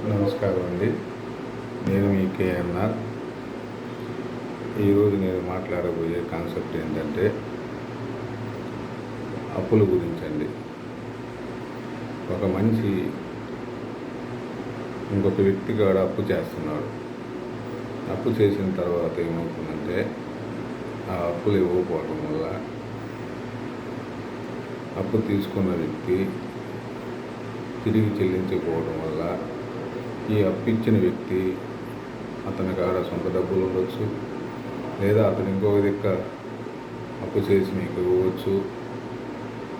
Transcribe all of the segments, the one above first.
నమస్కారం అండి. నేను మీ కేఎన్ఆర్. ఈరోజు నేను మాట్లాడబోయే కాన్సెప్ట్ ఏంటంటే అప్పుల గురించి అండి. ఒక మనిషి ఇంకొక వ్యక్తి కాడ అప్పు చేస్తున్నాడు. అప్పు చేసిన తర్వాత ఏమవుతుందంటే ఆ అప్పులు ఇవ్వకపోవటం వల్ల అప్పు తీసుకున్న వ్యక్తి తిరిగి చెల్లించకపోవడం వల్ల ఈ అప్పు ఇచ్చిన వ్యక్తి అతని కాడ సొంత డబ్బులు ఉండొచ్చు, లేదా అతను ఇంకొక దిక్క అప్పు చేసి మీకు ఇవ్వవచ్చు,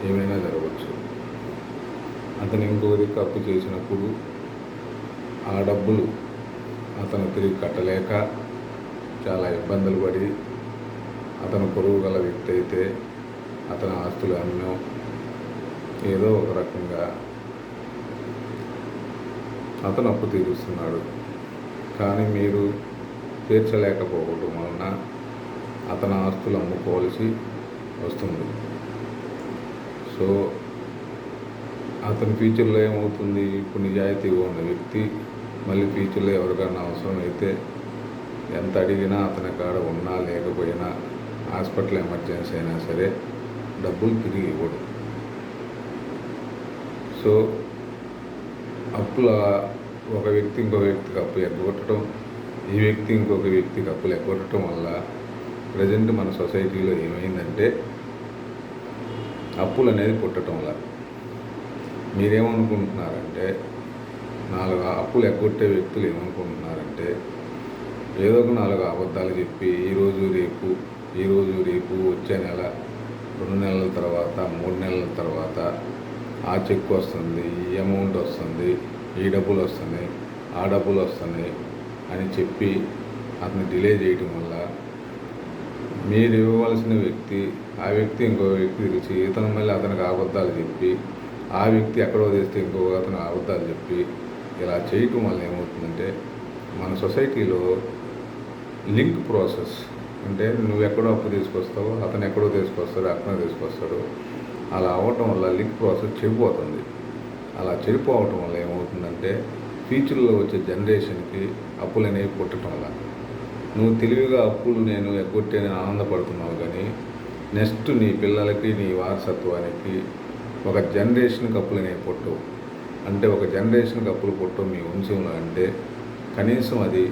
ఏమైనా జరగవచ్చు. అతను ఇంకొక దిక్క అప్పు చేసినప్పుడు ఆ డబ్బులు అతను తిరిగి కట్టలేక చాలా ఇబ్బందులు పడి, అతను పొరుగు గల వ్యక్తి అయితే అతని ఆస్తులు అమ్మో ఏదో ఒక రకంగా అతను అప్పు తీరుస్తున్నాడు. కానీ మీరు తీర్చలేకపోవడం వలన అతని ఆస్తులు అమ్ముకోవాల్సి వస్తుంది. సో అతని ఫ్యూచర్లో ఏమవుతుంది, ఇప్పుడు నిజాయితీగా ఉన్న వ్యక్తి మళ్ళీ ఫ్యూచర్లో ఎవరికైనా అవసరం అయితే ఎంత అడిగినా అతని కాడ ఉన్నా లేకపోయినా హాస్పిటల్ ఎమర్జెన్సీ అయినా సరే డబ్బులు తిరిగి ఇవ్వడు. సో అప్పుల ఒక వ్యక్తి ఇంకొక వ్యక్తికి అప్పు ఎగ్గొట్టడం, ఈ వ్యక్తి ఇంకొక వ్యక్తికి అప్పులు ఎగ్గొట్టడం వల్ల ప్రజెంట్ మన సొసైటీలో ఏమైందంటే అప్పులు అనేది పుట్టడం వల్ల మీరేమనుకుంటున్నారంటే, అప్పులు ఎగ్గొట్టే వ్యక్తులు ఏమనుకుంటున్నారంటే ఏదో ఒక 4 అబద్ధాలు చెప్పి ఈరోజు రేపు వచ్చే నెల 2 నెలల తర్వాత 3 నెలల తర్వాత ఆ చెక్ వస్తుంది, ఈ అమౌంట్ వస్తుంది, ఈ డబ్బులు వస్తున్నాయి, ఆ డబ్బులు వస్తున్నాయి అని చెప్పి అతను డిలే చేయటం వల్ల మీరు ఇవ్వవలసిన వ్యక్తి ఆ వ్యక్తి ఇంకో వ్యక్తి తెలిసి ఇతను మళ్ళీ అతనికి అబద్ధాలు చెప్పి, ఆ వ్యక్తి ఎక్కడో తెస్తే ఇంకొక అతను అబద్ధాలు చెప్పి ఇలా చేయటం వల్ల ఏమవుతుందంటే మన సొసైటీలో లింక్ ప్రాసెస్, అంటే నువ్వు ఎక్కడో అప్పు తీసుకొస్తావు, అతను ఎక్కడో తీసుకొస్తాడు, అతను తీసుకొస్తాడు, అలా అవ్వటం వల్ల లింక్ ప్రాసెస్ చెడిపోతుంది. అలా చెడిపోవటం వల్ల ఏమవుతుందంటే ఫ్యూచర్లో వచ్చే జనరేషన్కి అప్పులు అనేవి పుట్టడం వల్ల నువ్వు తెలివిగా అప్పులు నేను ఎగ్గొట్టేని ఆనందపడుతున్నావు, కానీ నెక్స్ట్ నీ పిల్లలకి నీ వారసత్వానికి ఒక జనరేషన్కి అప్పులు అనేవి పుట్టవు. అంటే ఒక జనరేషన్కి అప్పులు పుట్టవు మీ వంశంలో అంటే కనీసం అది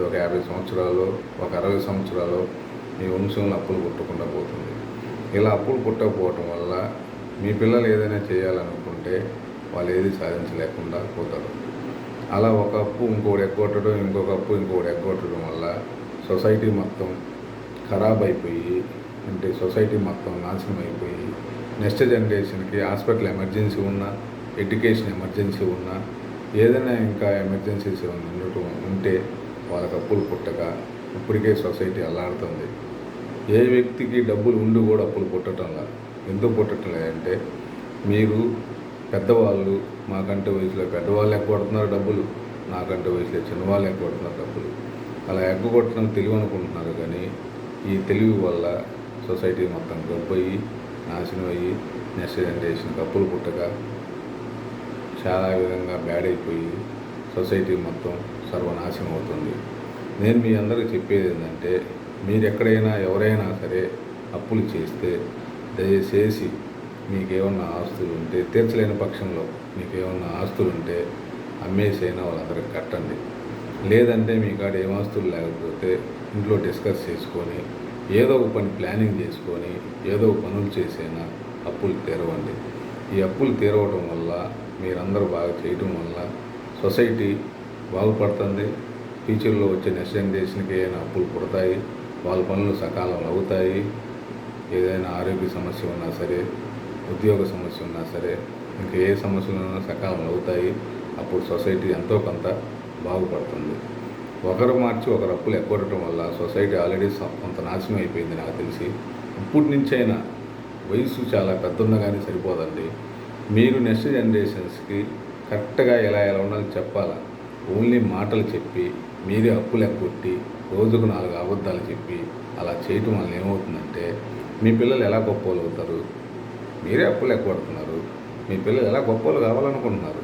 ఒక 50 సంవత్సరాలు, ఒక 60 సంవత్సరాలు మీ వంశంలో అప్పులు పుట్టకుండా పోతుంది. ఇలా అప్పులు పుట్టకపోవటం వల్ల మీ పిల్లలు ఏదైనా చేయాలనుకుంటే వాళ్ళు ఏది సాధించలేకుండా పోతారు. అలా ఒక అప్పు ఇంకోటి ఎగ్గొట్టడం, ఇంకొక అప్పు ఇంకోటి ఎగ్గొట్టడం వల్ల సొసైటీ మొత్తం ఖరాబ్ అయిపోయి, అంటే సొసైటీ మొత్తం నాశనం అయిపోయి నెక్స్ట్ జనరేషన్కి హాస్పిటల్ ఎమర్జెన్సీ ఉన్నా, ఎడ్యుకేషన్ ఎమర్జెన్సీ ఉన్నా, ఏదైనా ఇంకా ఎమర్జెన్సీస్ ఉంటే వాళ్ళకి అప్పులు పుట్టక ఇప్పటికే సొసైటీ అల్లాడుతుంది. ఏ వ్యక్తికి డబ్బులు ఉండి కూడా అప్పులు పుట్టడంలా. ఎందుకు పుట్టడం లేదంటే మీరు పెద్దవాళ్ళు, మాకంటే వయసులో పెద్దవాళ్ళు ఎగ్గొడుతున్నారు డబ్బులు, నాకంటే వయసులో చిన్నవాళ్ళు ఎగ్గొడుతున్నారు డబ్బులు. అలా ఎగ్గొట్టడం తెలివి అనుకుంటున్నారు, కానీ ఈ తెలివి వల్ల సొసైటీ మొత్తం గబ్బయ్యి నాశనం అయ్యి నెక్స్ట్ జనరేషన్కి అప్పులు పుట్టక చాలా విధంగా బ్యాడ్ అయిపోయి సొసైటీ మొత్తం సర్వనాశనం అవుతుంది. నేను మీ అందరికీ చెప్పేది ఏంటంటే, మీరు ఎక్కడైనా ఎవరైనా సరే అప్పులు చేస్తే దయచేసి మీకేమన్నా ఆస్తులు ఉంటే, తీర్చలేని పక్షంలో మీకేమన్నా ఆస్తులు ఉంటే అమ్మేసైనా వాళ్ళందరికీ కట్టండి. లేదంటే మీ కాడ ఏం ఆస్తులు లేకపోతే ఇంట్లో డిస్కస్ చేసుకొని ఏదో ఒక పని ప్లానింగ్ చేసుకొని ఏదో ఒక పనులు చేసైనా అప్పులు తీరవండి. ఈ అప్పులు తీరవడం వల్ల మీరందరూ బాగా చేయటం వల్ల సొసైటీ బాగుపడుతుంది. ఫ్యూచర్లో వచ్చే నెక్స్ట్ జనరేషన్కి ఏదైనా అప్పులు పుడతాయి, వాళ్ళ పనులు సకాలంలో అవుతాయి. ఏదైనా ఆరోగ్య సమస్య ఉన్నా సరే, ఉద్యోగ సమస్య ఉన్నా సరే, ఇంకా ఏ సమస్యలు ఉన్నా సకాలంలో అవుతాయి. అప్పుడు సొసైటీ ఎంతో కొంత బాగుపడుతుంది. ఒకరు మార్చి ఒకరు అప్పులు ఎగ్గొట్టడం వల్ల సొసైటీ ఆల్రెడీ కొంత నాశనం అయిపోయింది నాకు తెలిసి. ఇప్పటి నుంచైనా వయసు చాలా పెద్దన్న కానీ సరిపోదండి. మీరు నెక్స్ట్ జనరేషన్స్కి కరెక్ట్గా ఎలా ఉండాలో చెప్పాలా. ఓన్లీ మాటలు చెప్పి మీరే అప్పులు ఎగ్గొట్టి రోజుకు 4 అబద్ధాలు చెప్పి అలా చేయటం వల్ల ఏమవుతుందంటే మీ పిల్లలు ఎలా గొప్పలు అవుతారు? మీరే అప్పులు ఎగ్గొడుతున్నారు. మీ పిల్లలు ఎలా గొప్పలు కావాలనుకుంటున్నారు?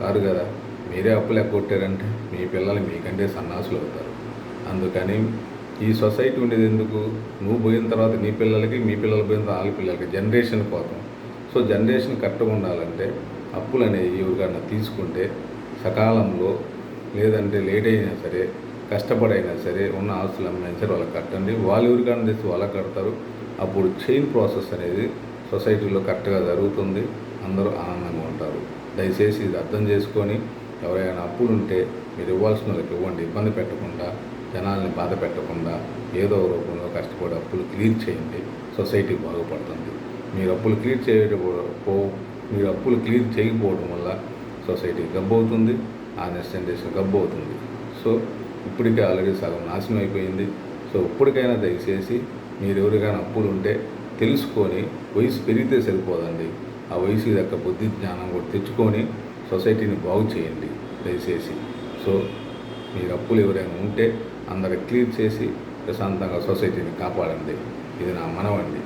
కాదు కదా. మీరే అప్పులు ఎగ్గొట్టారంటే మీ పిల్లలు మీకంటే సన్నాసులు అవుతారు. అందుకని ఈ సొసైటీ ఉండేది ఎందుకు? నువ్వు పోయిన తర్వాత నీ పిల్లలకి, మీ పిల్లలు పోయిన తర్వాత వాళ్ళ పిల్లలకి జనరేషన్ కోసం. సో జనరేషన్ కరెక్ట్గా ఉండాలంటే అప్పులు అనేవి ఎవరికన్నా తీసుకుంటే సకాలంలో, లేదంటే లేట్ అయినా సరే, కష్టపడైనా సరే, ఉన్న ఆస్తులు అమ్మైనా సరే వాళ్ళకి కట్టండి. వాళ్ళు ఎవరికైనా తెచ్చి వాళ్ళకి కడతారు. అప్పుడు చైన్ ప్రాసెస్ అనేది సొసైటీలో కరెక్ట్గా జరుగుతుంది. అందరూ ఆనందంగా ఉంటారు. దయచేసి ఇది అర్థం చేసుకొని ఎవరైనా అప్పులు ఉంటే మీరు ఇవ్వాల్సిన వాళ్ళకి ఇవ్వండి. ఇబ్బంది పెట్టకుండా, జనాల్ని బాధ పెట్టకుండా ఏదో రూపంలో కష్టపడి అప్పులు క్లియర్ చేయండి. సొసైటీ బాగుపడుతుంది. మీరు అప్పులు క్లియర్ చేయకపోవడం వల్ల సొసైటీ గబ్బు అవుతుంది. ఆ నెక్స్ట్ జనరేషన్ గబ్బు అవుతుంది. సో ఇప్పటికే ఆల్రెడీ సగం నాశనం అయిపోయింది. సో ఇప్పటికైనా దయచేసి మీరు ఎవరికైనా అప్పులు ఉంటే తెలుసుకొని, వయసు పెరిగితే సరిపోదండి, ఆ వయసు యొక్క బుద్ధి జ్ఞానం కూడా తెచ్చుకొని సొసైటీని బాగు చేయండి దయచేసి. సో మీరు అప్పులు ఎవరైనా ఉంటే అందరికి క్లియర్ చేసి ప్రశాంతంగా సొసైటీని కాపాడండి. ఇది నా మనవండి.